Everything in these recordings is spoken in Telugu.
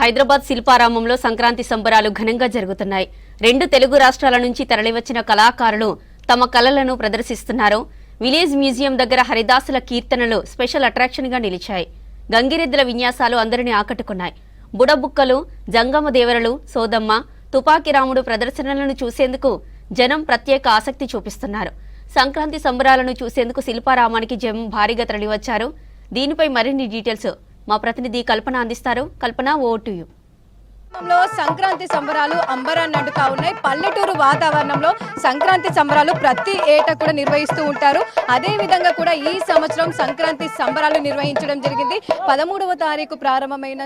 హైదరాబాద్ శిల్పారామంలో సంక్రాంతి సంబరాలు ఘనంగా జరుగుతున్నాయి. 2 తెలుగు రాష్ట్రాల నుంచి తరలివచ్చిన కళాకారులు తమ కళలను ప్రదర్శిస్తున్నారు. విలేజ్ మ్యూజియం దగ్గర హరిదాసుల కీర్తనలు స్పెషల్ అట్రాక్షన్ గా నిలిచాయి. గంగిరెద్దుల విన్యాసాలు అందరినీ ఆకట్టుకున్నాయి. బుడబుక్కలు, జంగమ దేవరలు, సోదమ్మ, తుపాకి రాముడు ప్రదర్శనలను చూసేందుకు జనం ప్రత్యేక ఆసక్తి చూపిస్తున్నారు. సంక్రాంతి సంబరాలను చూసేందుకు శిల్పారామానికి జనం భారీగా తరలివచ్చారు. దీనిపై మరిన్ని డీటెయిల్స్ మా ప్రతినిధి కల్పన అందిస్తారు. కల్పన, ఓవర్ టు యు. సంక్రాంతి సంబరాలు అంబరాన్ని అంటుతా ఉన్నాయి. పల్లెటూరు వాతావరణంలో సంక్రాంతి సంబరాలు ప్రతి ఏటా కూడా నిర్వహిస్తూ ఉంటారు. అదే విధంగా కూడా ఈ సంవత్సరం సంక్రాంతి సంబరాలు నిర్వహించడం జరిగింది. 13వ తారీఖు ప్రారంభమైన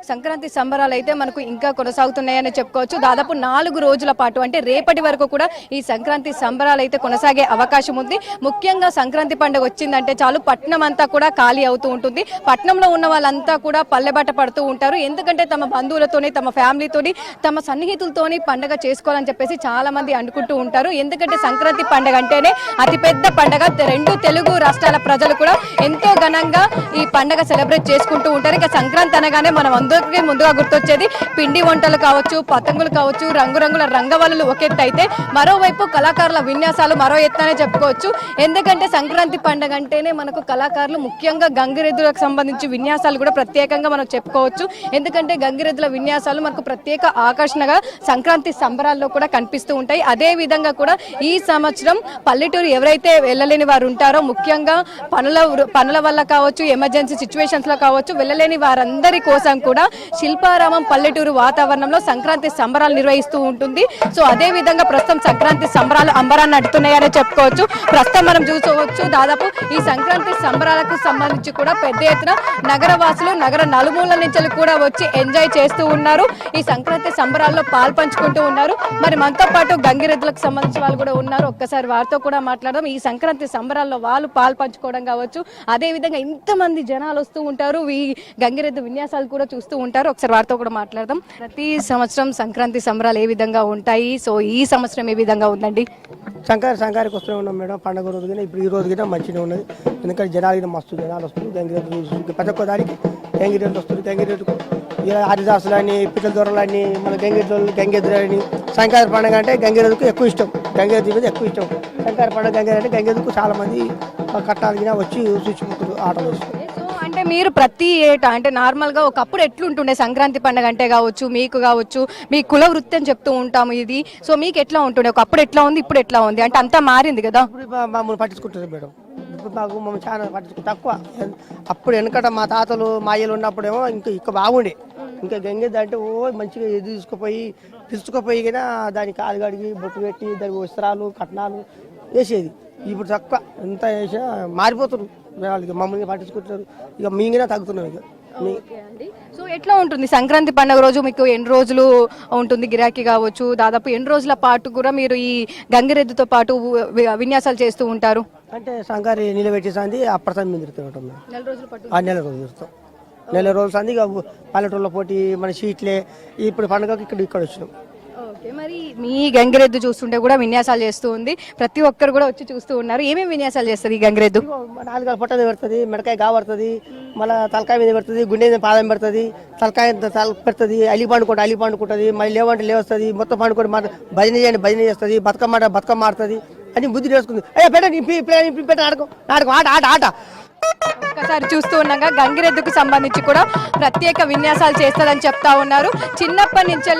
సంక్రాంతి సంబరాలు అయితే మనకు ఇంకా కొనసాగుతున్నాయని చెప్పుకోవచ్చు. దాదాపు 4 రోజుల పాటు అంటే రేపటి వరకు కూడా ఈ సంక్రాంతి సంబరాలు అయితే కొనసాగే అవకాశం ఉంది. ముఖ్యంగా సంక్రాంతి పండుగ వచ్చిందంటే చాలు పట్నం అంతా కూడా ఖాళీ అవుతూ ఉంటుంది. పట్నంలో ఉన్న వాళ్ళంతా కూడా పల్లెబాట పడుతూ ఉంటారు. ఎందుకంటే తమ బంధువులతోని, తమ ఫ్యామిలీతోని, తమ సన్నిహితులతోని పండుగ చేసుకోవాలని చెప్పేసి చాలా మంది అనుకుంటూ ఉంటారు. ఎందుకంటే సంక్రాంతి పండుగ అంటేనే అతిపెద్ద పండుగ. 2 తెలుగు రాష్ట్రాల ప్రజలు కూడా ఎంతో ఘనంగా ఈ పండుగ సెలబ్రేట్ చేసుకుంటూ ఉంటారు. ఇక సంక్రాంతి అనగానే మనం అందరికీ ముందుగా గుర్తొచ్చేది పిండి వంటలు కావచ్చు, పతంగులు కావచ్చు, రంగురంగుల రంగవల్లులు ఒక ఎత్తు అయితే మరోవైపు కళాకారుల విన్యాసాలు మరో ఎత్తనే చెప్పుకోవచ్చు. ఎందుకంటే సంక్రాంతి పండుగ అంటేనే మనకు కళాకారులు ముఖ్యంగా గంగిరెద్దులకు సంబంధించి విన్యాసాలు కూడా ప్రత్యేకంగా మనం చెప్పుకోవచ్చు. ఎందుకంటే గంగిరెద్దుల విన్యాసాలు మనకు ప్రత్యేక ఆకర్షణగా సంక్రాంతి సంబరాల్లో కూడా కనిపిస్తూ ఉంటాయి. అదే విధంగా కూడా ఈ సంవత్సరం పల్లెటూరు ఎవరైతే వెళ్ళలేని వారు ఉంటారో, ముఖ్యంగా పనుల వల్ల కావచ్చు, ఎమర్జెన్సీ సిచ్యువేషన్స్ లో కావచ్చు, వెళ్ళలేని వారందరి కోసం కూడా శిల్పారామం పల్లెటూరు వాతావరణంలో సంక్రాంతి సంబరాలు నిర్వహిస్తూ ఉంటుంది. సో అదే విధంగా ప్రస్తుతం సంక్రాంతి సంబరాలు అంబరాన్ని అడుతున్నాయని చెప్పుకోవచ్చు. ప్రస్తుతం మనం చూసుకోవచ్చు, దాదాపు ఈ సంక్రాంతి సంబరాలకు సంబంధించి కూడా పెద్ద ఎత్తున నగరవాసులు నగర నలుమూల నుంచి కూడా వచ్చి ఎంజాయ్ చేస్తూ ఉన్నారు. ఈ సంక్రాంతి సంబరాల్లో పాల్పంచుకుంటూ ఉన్నారు. మరి మనతో పాటు గంగిరెద్దులకు సంబంధించిన వాళ్ళు కూడా ఉన్నారు. ఒక్కసారి వారితో కూడా మాట్లాడదాం. ఈ సంక్రాంతి సంబరాల్లో వాళ్ళు పాల్పంచుకోవడం కావచ్చు, అదే విధంగా ఇంతమంది జనాలు వస్తూ ఉంటారు, ఈ గంగిరెద్దు విన్యాసాలు కూడా చూస్తూ ఉంటారు. ఒకసారి వారితో కూడా మాట్లాడదాం. ప్రతి సంవత్సరం సంక్రాంతి సంబరాలు ఏ విధంగా ఉంటాయి, సో ఈ సంవత్సరం ఏ విధంగా ఉందండి? సంక్రాంతికి వస్తూనే ఉన్నాం మేడం. పండుగ రోజు కానీ ఇప్పుడు ఈ రోజు కూడా మంచిగా ఉన్నది. ఎందుకంటే జనాలు మస్తు జనాలు వస్తుంది. గంగిరెద్దు ప్రతి ఒక్క దానికి గంగిరెద్దు వస్తుంది. గంగిరెద్దుకు హరిదాసులని, పిట్టల దొరలని, మన గంగెద్దులని. సంక్రాంతి పండుగ అంటే గంగిరెద్దుకు ఎక్కువ ఇష్టం. గంగిరెద్దు మీద ఎక్కువ ఇష్టం. సంక్రాంతి పండుగ గంగిరెద్దు అంటే గంగిరెద్దుకు చాలా మంది కట్టాలిగిన వచ్చి చూసుకుంటారు ఆటలు వస్తుంది. అంటే మీరు ప్రతి ఏటా అంటే నార్మల్ గా ఒకప్పుడు ఎట్లుంటుండే సంక్రాంతి పండుగ అంటే కావచ్చు, మీకు కావచ్చు, మీ కుల వృత్తి అని చెప్తూ ఉంటాము ఇది. సో మీకు ఎట్లా ఉంటుండే? ఒకప్పుడు ఎట్లా ఉంది, ఇప్పుడు ఎట్లా ఉంది? అంటే అంతా మారింది కదా. మమ్మల్ని పట్టించుకుంటారు మేడం. ఇప్పుడు మమ్మల్ని చాలా పట్టించుకుంటారు తక్కువ. అప్పుడు వెనకట మా తాతలు మా అయ్యలు ఉన్నప్పుడేమో ఇంకా బాగుండే. ఇంకా గంగెద్దు అంటే మంచిగా తీసుకుపోయి కదా దాని కాలు కడిగి బొట్టు పెట్టి దాని వస్త్రాలు కట్నాలు వేసేది. ఇప్పుడు తక్కువ ఎంత వేసా మారిపోతున్నారు. మమ్మల్ని పట్టించుకుంటున్నారు. ఇక మీగా తగ్గుతున్నాం. ఇక సో ఎట్లా ఉంటుంది సంక్రాంతి పండుగ రోజు? మీకు ఎన్ని రోజులు ఉంటుంది గిరాకీ కావచ్చు? దాదాపు ఎన్ని రోజుల పాటు కూడా మీరు ఈ గంగిరెద్దుతో పాటు విన్యాసాలు చేస్తూ ఉంటారు? అంటే సంక్రాంతి నిలబెట్టేసింది అప్పటి మీద తిరుగుతాం. 4 రోజులు పట్టు. 4 రోజులు తిరుగుతాం. 4 రోజులు సంది ఇక పల్లెటూళ్ళ పోటీ మన షీట్లే. ఇప్పుడు పండుగకి ఇక్కడ వచ్చినాం. ఓకే, మరి మీ గంగిరెద్దు చూస్తుంటే కూడా విన్యాసాలు చేస్తూ ఉంది. ప్రతి ఒక్కరు కూడా వచ్చి చూస్తూ ఉన్నారు. ఏమేమి విన్యాసాలు చేస్తుంది ఈ గంగిరెద్దు? 4 పొట్టది పెడుతుంది, మెడకాయ పడుతుంది, మళ్ళీ తలకాయ మీద పెడుతుంది, గుండె మీద పాదం పెడుతుంది, తలకాయ పెడుతుంది, అలి పండుకుంటుంది, మళ్ళీ లేవంటే లేవస్తుంది, మొత్తం పండుకొని భజన చేయండి భజన చేస్తుంది, బతుకమ్మ ఆడుతుంది అని బుద్ధి నేర్చుకుంది. పెట్టండి ఆట. ఒక్కసారి చూస్తూ ఉన్నాగా గంగిరెద్దుకు సంబంధించి కూడా ప్రత్యేక విన్యాసాలు చేస్తుందని చెప్తా ఉన్నారు. చిన్నప్పటి నుంచే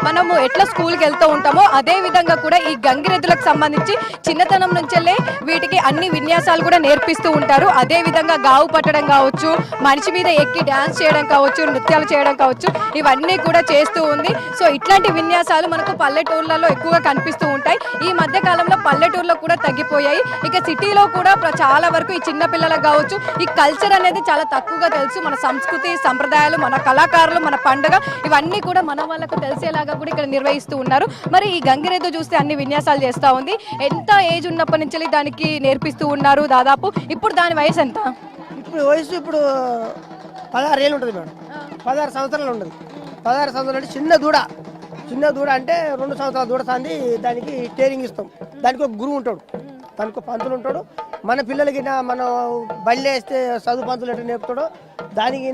మనము ఎట్లా స్కూల్కి వెళ్తూ ఉంటామో అదే విధంగా కూడా ఈ గంగిరెద్దులకు సంబంధించి చిన్నతనం నుంచే వీటికి అన్ని విన్యాసాలు కూడా నేర్పిస్తూ ఉంటారు. అదే విధంగా గావు పట్టడం కావచ్చు, మనిషి మీద ఎక్కి డాన్స్ చేయడం కావచ్చు, నృత్యాలు చేయడం కావచ్చు, ఇవన్నీ కూడా చేస్తూ ఉంది. సో ఇట్లాంటి విన్యాసాలు మనకు పల్లెటూర్లలో ఎక్కువగా కనిపిస్తూ ఉంటాయి. ఈ మధ్య కాలంలో పల్లెటూర్లో కూడా తగ్గిపోయాయి. ఇక సిటీలో కూడా చాలా వరకు ఈ చిన్న పిల్లలకు కావచ్చు, ఈ కల్చర్ అనేది చాలా తక్కువగా తెలుసు. మన సంస్కృతి సంప్రదాయాలు, మన కళాకారులు, మన పండుగ ఇవన్నీ కూడా మన వాళ్ళకు తెలిసేలాగా కూడా ఇక్కడ నిర్వహిస్తూ ఉన్నారు. మరి ఈ గంగిరెద్దు చూస్తే అన్ని విన్యాసాలు చేస్తూ ఉంది. ఎంత ఏజ్ ఉన్నప్పటి నుంచి దానికి నేర్పిస్తూ ఉన్నారు? దాదాపు ఇప్పుడు దాని వయసు ఎంత? ఇప్పుడు 16 ఏళ్ళు ఉంటుంది మేడం. 16 సంవత్సరాలు ఉంటుంది. 16 సంవత్సరాలు అంటే చిన్న దూడ అంటే 2 సంవత్సరాల దూడ సంది దానికి ట్రైనింగ్ ఇస్తాం. దానికి ఒక గురువు ఉంటాడు, దానికి పంతులు ఉంటాడు. మన పిల్లలకి మనం బళ్ళేస్తే చదువు పంతులు ఎట్లా నేర్పుతాడో దానికి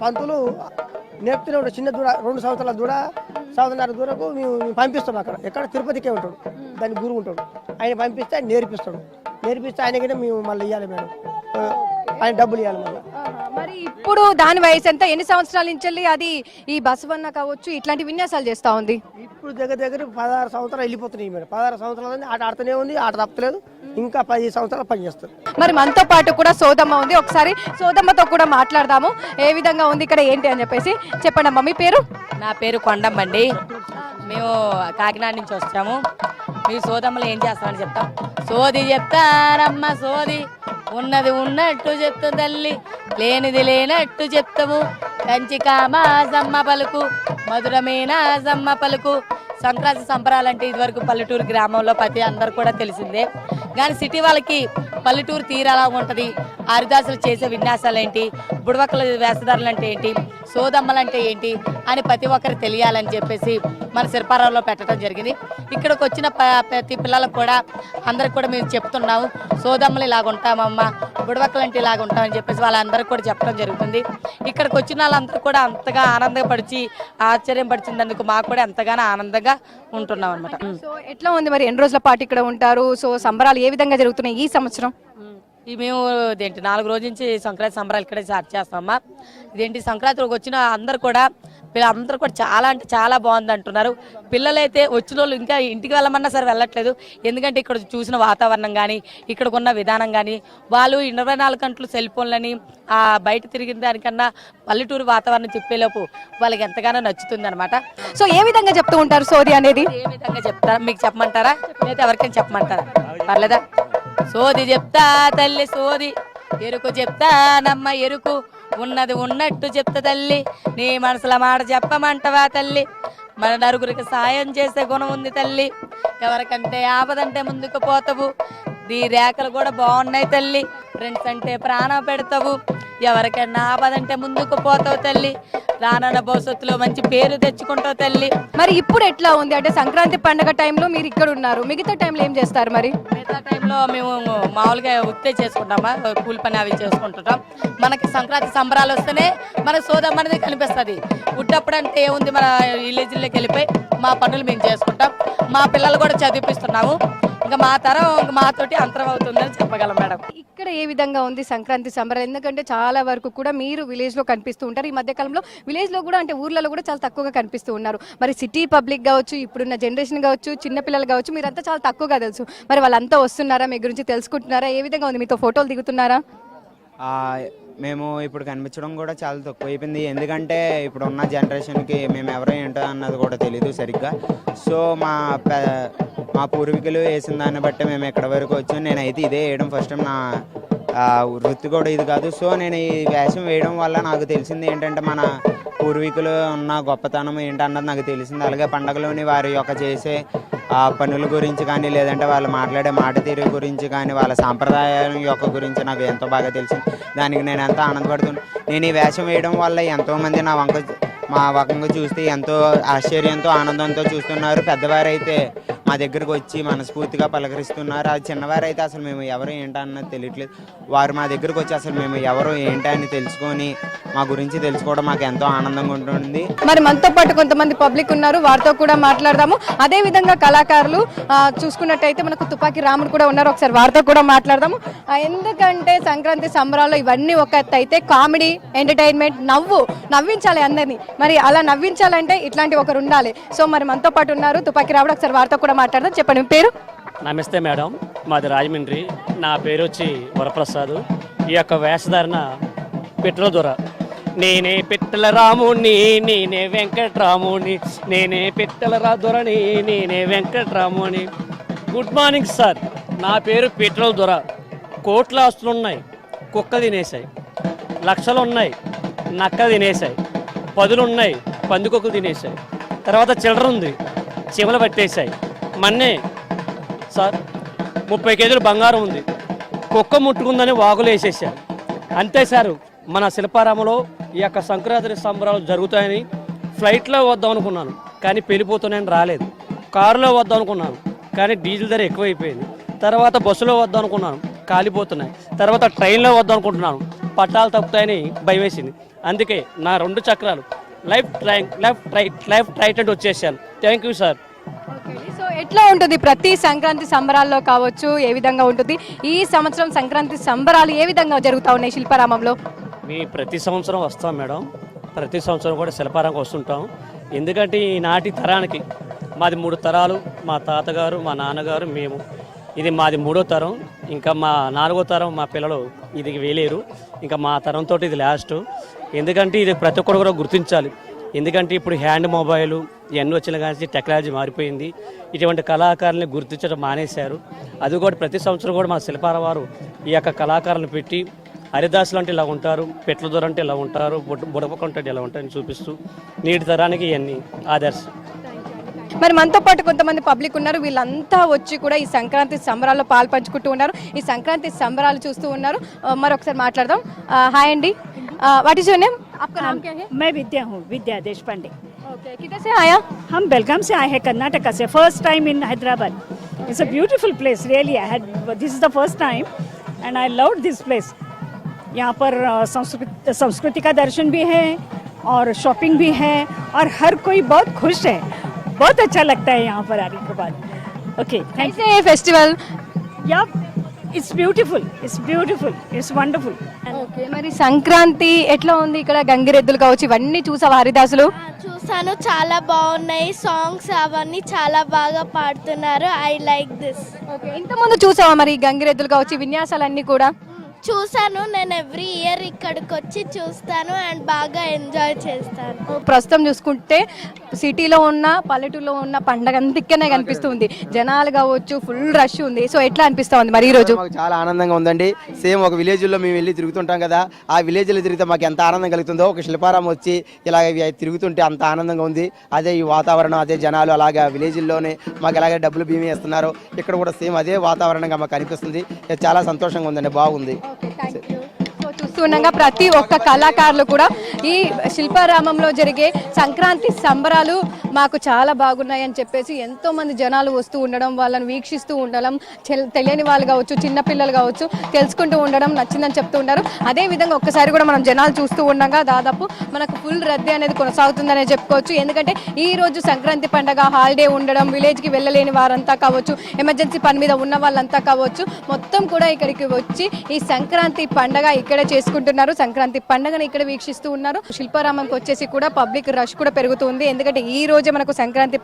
పంతులు నేర్పుతూనే ఉంటాడు. చిన్న దూడ 2 సంవత్సరాల దూడ 1.5 సంవత్సరాల దూరకు మేము పంపిస్తాం. అక్కడ ఎక్కడ తిరుపతికే ఉంటాడు, దాని గురువు ఉంటాడు. ఆయన పంపిస్తే ఆయన నేర్పిస్తే ఆయనకైతే మేము మళ్ళీ ఇవ్వాలి మేడం, ఆయన డబ్బులు ఇవ్వాలి మళ్ళీ. మరి ఇప్పుడు దాని వయసు ఎంత, ఎన్ని సంవత్సరాల నుంచి అది ఈ బసవన్న కావచ్చు ఇట్లాంటి విన్యాసాలు చేస్తా ఉంది? ఇప్పుడు దగ్గర 16 సంవత్సరాలు వెళ్ళిపోతున్నాయి మేడం. 16 సంవత్సరాలు ఆట ఆడుతూనే ఉంది, ఆట తప్పలేదు. ఇంకా 10 సంవత్సరాలు పనిచేస్తారు. మరి మనతో పాటు కూడా సోదమ్మ ఉంది, ఒకసారి సోదమ్మతో కూడా మాట్లాడదాము. ఏ విధంగా ఉంది ఇక్కడ ఏంటి అని చెప్పేసి చెప్పండి అమ్మ. మీ పేరు? నా పేరు కొండమ్మ అండి. మేము కాకినాడ నుంచి వచ్చాము. మీ సోదమ్మలు ఏం చేస్తామని చెప్తాం. సోది చెప్తారమ్మ సోది, ఉన్నది ఉన్నట్టు చెప్తా తల్లి, లేనిది లేనట్టు చెప్తాము. కంచి కామాజమ్మ పలుకు, మధురమైన జమ్మ పలుకు. సంక్రాంతి సంబరాలంటే ఇదివరకు పల్లెటూరు గ్రామంలో ప్రతి అందరు కూడా తెలిసిందే. కానీ సిటీ వాళ్ళకి పల్లెటూరు తీరాలా ఉంటుంది, హరిదాసులు చేసే విన్యాసాలు ఏంటి, బుడవక్కల వేషధారులు అంటే ఏంటి, సోదమ్మలు అంటే ఏంటి అని ప్రతి ఒక్కరు తెలియాలని చెప్పేసి మన శిల్పారావులో పెట్టడం జరిగింది. ఇక్కడికి వచ్చిన ప్రతి పిల్లలకు కూడా అందరికి కూడా మేము చెప్తున్నాము, సోదమ్మలు ఇలాగ ఉంటామమ్మ, బుడవక్కలు అంటే ఇలాగ ఉంటామని చెప్పేసి వాళ్ళందరికీ కూడా చెప్పడం జరుగుతుంది. ఇక్కడికి వచ్చిన వాళ్ళందరూ కూడా అంతగా ఆనందపడిచి ఆశ్చర్యపరిచినందుకు మాకు కూడా ఎంతగానో ఆనందంగా ఉంటున్నాం అనమాట. సో ఎట్లా ఉంది మరి, ఎన్ని రోజుల పాటు ఇక్కడ ఉంటారు? సో సంబరాలు ఏ విధంగా జరుగుతున్నాయి ఈ సంవత్సరం? మేము ఇదేంటి 4 రోజుల నుంచి సంక్రాంతి సంబరాలు ఇక్కడే స్టార్ట్ చేస్తామమ్మా. ఇదేంటి సంక్రాంతికి వచ్చిన అందరు కూడా పిల్లలందరూ కూడా చాలా అంటే చాలా బాగుంది అంటున్నారు. పిల్లలైతే వచ్చిన వాళ్ళు ఇంకా ఇంటికి వెళ్ళమన్నా సరే వెళ్ళట్లేదు. ఎందుకంటే ఇక్కడ చూసిన వాతావరణం కానీ ఇక్కడికి ఉన్న విధానం కానీ, వాళ్ళు 24 గంటలు సెల్ ఫోన్లని బయట తిరిగిన దానికన్నా పల్లెటూరు వాతావరణం చెప్పేలోపు వాళ్ళకి ఎంతగానో నచ్చుతుంది అనమాట. సో ఏ విధంగా చెప్తూ ఉంటారు సోది అనేది? ఏ విధంగా చెప్తారా, మీకు చెప్పమంటారా లేదా ఎవరికైనా చెప్పమంటారా? పర్లేదా? సోది చెప్తా తల్లి సోది, ఎరుకు చెప్తా నమ్మ ఎరుకు, ఉన్నది ఉన్నట్టు చెప్తా తల్లి, నీ మనసుల మాట చెప్పమంటవా తల్లి, మన నలుగురికి సాయం చేసే గుణం ఉంది తల్లి, ఎవరికంటే ఆపదంటే ముందుకు పోతావు, నీ రేఖలు కూడా బాగున్నాయి తల్లి, ఫ్రెండ్స్ అంటే ప్రాణం పెడతావు, ఎవరికైనా ఆపదంటే ముందుకు పోతావు తల్లి, రానున్న భవిష్యత్తులో మంచి పేరు తెచ్చుకుంటావు తల్లి. మరి ఇప్పుడు ఎట్లా ఉంది అంటే సంక్రాంతి పండుగ టైంలో మీరు ఇక్కడ ఉన్నారు, మిగతా టైంలో ఏం చేస్తారు? మరి మిగతా టైంలో మేము మామూలుగా ఉత్తే చేసుకుంటామా, కూలి పని అవి చేసుకుంటుంటాం. మనకి సంక్రాంతి సంబరాలు వస్తేనే మనకు సోదమ్మ అనేది కనిపిస్తుంది. ఉట్టప్పుడు అంటే ఏముంది, మన విలేజ్లోకి వెళ్ళిపోయి మా పనులు మేము చేసుకుంటాం. మా పిల్లలు కూడా చదివిపిస్తున్నాము. ఇంకా మా తరం మాతోటి అంతరం అవుతుందని చెప్పగలం మేడం. ఇక్కడ ఏ విధంగా ఉంది సంక్రాంతి సంబరాలు? ఎందుకంటే చాలా వరకు కూడా మీరు విలేజ్ లో కనిపిస్తూ ఉంటారు. ఈ మధ్య కాలంలో విలేజ్ లో కూడా అంటే ఊర్లలో కూడా చాలా తక్కువగా కనిపిస్తూ ఉన్నారు. మరి సిటీ పబ్లిక్ కావచ్చు, ఇప్పుడున్న జనరేషన్ కావచ్చు, చిన్న పిల్లలు కావచ్చు, మీరంతా చాలా తక్కువగా తెలుసు. మరి వాళ్ళంతా వస్తున్నారా, మీ గురించి తెలుసుకుంటున్నారా? ఏ విధంగా ఉంది, మీతో ఫోటోలు దిగుతున్నారా? మేము ఇప్పుడు కనిపించడం కూడా చాలా తక్కువ అయిపోయింది. ఎందుకంటే ఇప్పుడు ఉన్న జనరేషన్కి మేము ఎవరో ఏంటో అన్నది కూడా తెలీదు సరిగ్గా. సో మా పూర్వీకులు వేసిన దాన్ని బట్టి మేము ఎక్కడి వరకు వచ్చాం. నేనైతే ఇదే వేయడం ఫస్ట్ టైం, నా వృత్తి కూడా ఇది కాదు. సో నేను ఈ వేషం వేయడం వల్ల నాకు తెలిసింది ఏంటంటే మన పూర్వీకులు ఉన్న గొప్పతనం ఏంటన్నది నాకు తెలిసింది. అలాగే పండగలోని వారి యొక్క చేసే పనుల గురించి కానీ, లేదంటే వాళ్ళు మాట్లాడే మాట తీరు గురించి కానీ, వాళ్ళ సాంప్రదాయాల యొక్క గురించి నాకు ఎంతో బాగా తెలిసింది. దానికి నేను ఎంతో ఆనందపడుతున్నాను. నేను ఈ వేషం వేయడం వల్ల ఎంతోమంది మా వంక చూస్తే ఎంతో ఆశ్చర్యంతో ఆనందంతో చూస్తున్నారు. పెద్దవారైతే మా దగ్గరకు వచ్చి మనస్ఫూర్తిగా పలకరిస్తున్నారు. అది చిన్నవారైతే అసలు మేము ఎవరు ఏంటా అన్నది తెలియట్లేదు. వారు మా దగ్గరకు వచ్చి అసలు మేము ఎవరు ఏంటా అని తెలుసుకొని మా గురించి తెలుసుకోవడం మాకు ఎంతో ఆనందంగా ఉంటుంది. మరి మనతో పాటు కొంతమంది పబ్లిక్ ఉన్నారు, వారితో కూడా మాట్లాడదాము. అదే విధంగా కళాకారులు చూసుకున్నట్టయితే మనకు తుపాకి రాముడు కూడా ఉన్నారు, ఒకసారి వారితో కూడా మాట్లాడదాము. ఎందుకంటే సంక్రాంతి సంబరాల్లో ఇవన్నీ ఒక ఎత్తు అయితే, కామెడీ, ఎంటర్టైన్మెంట్, నవ్వించాలి అందరినీ. మరి అలా నవ్వించాలంటే ఇట్లాంటి ఒకరు ఉండాలి. సో మరి మనతో పాటు ఉన్నారు తుపాకి రాముడు, ఒకసారి వారితో కూడా మాట్లాడదాం. చెప్పండి, మీ పేరు? నమస్తే మేడం, మాది రాజమండ్రి. నా పేరు వచ్చి వరప్రసాద్. ఈ యొక్క వేషధారణ పిట్టల దొర. నేనే పిట్టల రాముణ్ణి, నేనే వెంకట్రాముని, నేనే పిట్టల దొరని, నేనే వెంకట్రాముని. గుడ్ మార్నింగ్ సార్, నా పేరు పిట్టల దొర. కోట్ల ఆస్తులు ఉన్నాయి, కుక్క తినేసాయి. లక్షలు ఉన్నాయి, నక్క తినేసాయి. 10 ఉన్నాయి, పందికొక్కులు తినేసాయి. తర్వాత చిల్లర ఉంది, చీమలు పట్టేశాయి. మన్నే సార్ 30 కేజీలు బంగారం ఉంది, కుక్క ముట్టుకుందని వాగులు వేసేసారు. అంతే సార్, మన శిల్పారామంలో ఈ యొక్క సంక్రాంతి సంబరాలు జరుగుతాయని ఫ్లైట్లో వద్దాం అనుకున్నాను, కానీ పెళ్ళిపోతున్నాయని రాలేదు. కారులో వద్దాం అనుకున్నాను, కానీ డీజిల్ ధర ఎక్కువైపోయింది. తర్వాత బస్సులో వద్దాం అనుకున్నాను, కాలిపోతున్నాయి. తర్వాత ట్రైన్లో వద్దాం అనుకుంటున్నాను, పట్టాలు తప్పుతాయని భయం వేసింది. అందుకే నా 2 చక్రాలు లెఫ్ట్ రైట్ అంటే వచ్చేసాను. Thank you sir. సో ఎట్లా ఉంటుంది ప్రతి సంక్రాంతి సంబరాల్లో కావచ్చు, ఏ విధంగా ఉంటుంది ఈ సంవత్సరం సంక్రాంతి సంబరాలు ఏ విధంగా జరుగుతూ ఉన్నాయి శిల్పారామంలో? ప్రతి సంవత్సరం వస్తాం మేడం, ప్రతి సంవత్సరం కూడా శిల్పారానికి వస్తుంటాం. ఎందుకంటే ఈనాటి తరానికి మాది 3 తరాలు, మా తాతగారు, మా నాన్నగారు, మేము, ఇది మాది 3వ తరం. ఇంకా మా 4వ తరం మా పిల్లలు ఇది వేలేరు. ఇంకా మా తరంతో ఇది లాస్ట్. ఎందుకంటే ఇది ప్రతి ఒక్కరు కూడా గుర్తించాలి. ఎందుకంటే ఇప్పుడు హ్యాండ్ మొబైల్ ఇవన్నీ వచ్చిన కానీ టెక్నాలజీ మారిపోయింది. ఇటువంటి కళాకారుల్ని గుర్తించడం మానేశారు. అది కూడా ప్రతి సంవత్సరం కూడా మన శిల్పాల వారు ఈ యొక్క కళాకారులను పెట్టి హరిదాసులు అంటే ఇలా ఉంటారు, పెట్ల దొర అంటే ఇలా ఉంటారు, బుడపకొంట అంటే ఇలా ఉంటారని చూపిస్తూ నేటి తరానికి ఇవన్నీ ఆదర్శం. మరి మనతో పాటు కొంతమంది పబ్లిక్ ఉన్నారు, వీళ్ళంతా వచ్చి కూడా ఈ సంక్రాంతి సంబరాల్లో పాల్పంచుకుంటూ ఉన్నారు, ఈ సంక్రాంతి సంబరాలు చూస్తూ ఉన్నారు. మరొకసారి మాట్లాడదాం. హాయ్ అండి, వాట్ ఈస్ యువర్ నేమ్? आपका नाम क्या है? मैं विद्या हूँ, विद्या देशपांडे। ओके, किधर से आया? हम बेलगाम से आए हैं, कर्नाटका से, first time in Hyderabad. It's a beautiful place really. I had this is the first time and I loved this place. यहाँ पर संस्कृति का दर्शन भी है और शॉपिंग भी है और हर कोई बहुत खुश है. बहुत अच्छा लगता है यहाँ पर आने के बाद. ओके, थैंक कैसे है फेस्टिवल? या it's beautiful, it's wonderful. Okay, మరి సంక్రాంతి ఎట్లా ఉంది ఇక్కడ? గంగిరెద్దులు కావచ్చు, ఇవన్నీ చూసావా హరిదాసులు? చూసాను, చాలా బాగున్నాయి. సాంగ్స్ అవన్నీ చాలా బాగా పాడుతున్నారు. I like this. ఓకే, ఇంతకుముందు చూసావా మరి గంగిరెద్దులు కావచ్చు, విన్యాసాలన్నీ కూడా? చూసాను, నేను ఎవ్రీ ఇయర్ ఇక్కడికి వచ్చి చూస్తాను అండ్ బాగా ఎంజాయ్ చేస్తాను. ప్రస్తుతం చూసుకుంటే సిటీలో ఉన్న పల్లెటూరులో ఉన్న పండగ అంతా ఇక్కడనే కనిపిస్తుంది. జనాలు కావచ్చు, ఫుల్ రష్ ఉంది. సో ఎట్లా అనిపిస్తుంది మరి ఈ రోజు? మాకు చాలా ఆనందంగా ఉందండి. సేమ్ ఒక విలేజ్లో మేము వెళ్ళి తిరుగుతుంటాం కదా, ఆ విలేజ్లో తిరిగితే మాకు ఎంత ఆనందం కలుగుతుందో, ఒక శిల్పారామం వచ్చి ఇలా తిరుగుతుంటే అంత ఆనందంగా ఉంది. అదే ఈ వాతావరణం, అదే జనాలు, అలాగే విలేజ్లోనే మాకు ఎలాగే డబ్బులు బీమీ ఇస్తున్నారు, ఇక్కడ కూడా సేమ్ అదే వాతావరణంగా మాకు అనిపిస్తుంది. చాలా సంతోషంగా ఉందండి, బాగుంది. చూస్తుండగా ప్రతి ఒక్క కళాకారులు కూడా ఈ శిల్పారామంలో జరిగే సంక్రాంతి సంబరాలు మాకు చాలా బాగున్నాయి అని చెప్పేసి ఎంతో మంది జనాలు వస్తూ ఉండడం, వాళ్ళని వీక్షిస్తూ ఉండడం, తెలియని వాళ్ళు కావచ్చు, చిన్నపిల్లలు కావచ్చు, తెలుసుకుంటూ ఉండడం నచ్చిందని చెప్తూ ఉంటారు. అదేవిధంగా ఒక్కసారి కూడా మనం జనాలు చూస్తూ ఉండగా దాదాపు మనకు ఫుల్ రద్దీ అనేది కొనసాగుతుందనే చెప్పుకోవచ్చు. ఎందుకంటే ఈ రోజు సంక్రాంతి పండగ హాలిడే ఉండడం, విలేజ్కి వెళ్ళలేని వారంతా కావచ్చు, ఎమర్జెన్సీ పని మీద ఉన్న వాళ్ళంతా కావచ్చు, మొత్తం కూడా ఇక్కడికి వచ్చి ఈ సంక్రాంతి పండగ ఇక్కడే చేసుకుంటున్నారు. సంక్రాంతి పండుగను ఇక్కడ వీక్షిస్తూ ఉన్నారు. శిల్పారామంకి వచ్చేసి కూడా పబ్లిక్ రష్ కూడా పెరుగుతుంది. ఎందుకంటే ఈ రోజే మనకు సంక్రాంతి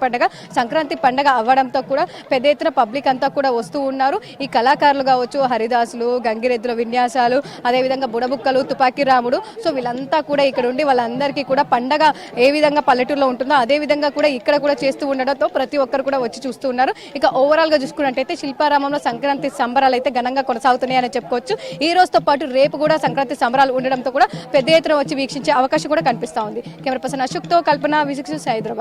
పండగ అవ్వడంతో కూడా పెద్ద ఎత్తున పబ్లిక్ అంతా కూడా వస్తూ ఉన్నారు. ఈ కళాకారులు కావచ్చు, హరిదాసులు, గంగిరెద్దుల విన్యాసాలు, అదేవిధంగా బుడబుక్కలు, తుపాకీ రాముడు, సో వీళ్ళంతా కూడా ఇక్కడ ఉండి వాళ్ళందరికీ కూడా పండగ ఏ విధంగా పల్లెటూరులో ఉంటుందో అదే విధంగా కూడా ఇక్కడ కూడా చేస్తూ ఉండడంతో ప్రతి ఒక్కరు కూడా వచ్చి చూస్తూ ఉన్నారు. ఇక ఓవరాల్ గా చూసుకున్నట్టయితే శిల్పారామంలో సంక్రాంతి సంబరాలు అయితే ఘనంగా కొనసాగుతున్నాయని చెప్పుకోవచ్చు. ఈ రోజుతో పాటు రేపు కూడా సంక్రాంతి సంబరాలు ఉండడంతో కూడా పెద్ద ఎత్తున వచ్చి వీక్షించే అవకాశం కూడా కనిపిస్తా ఉంది. కెమెరా పర్సన్ అశోక్తో కల్పన, విజిక్స్ హైదరాబాద్.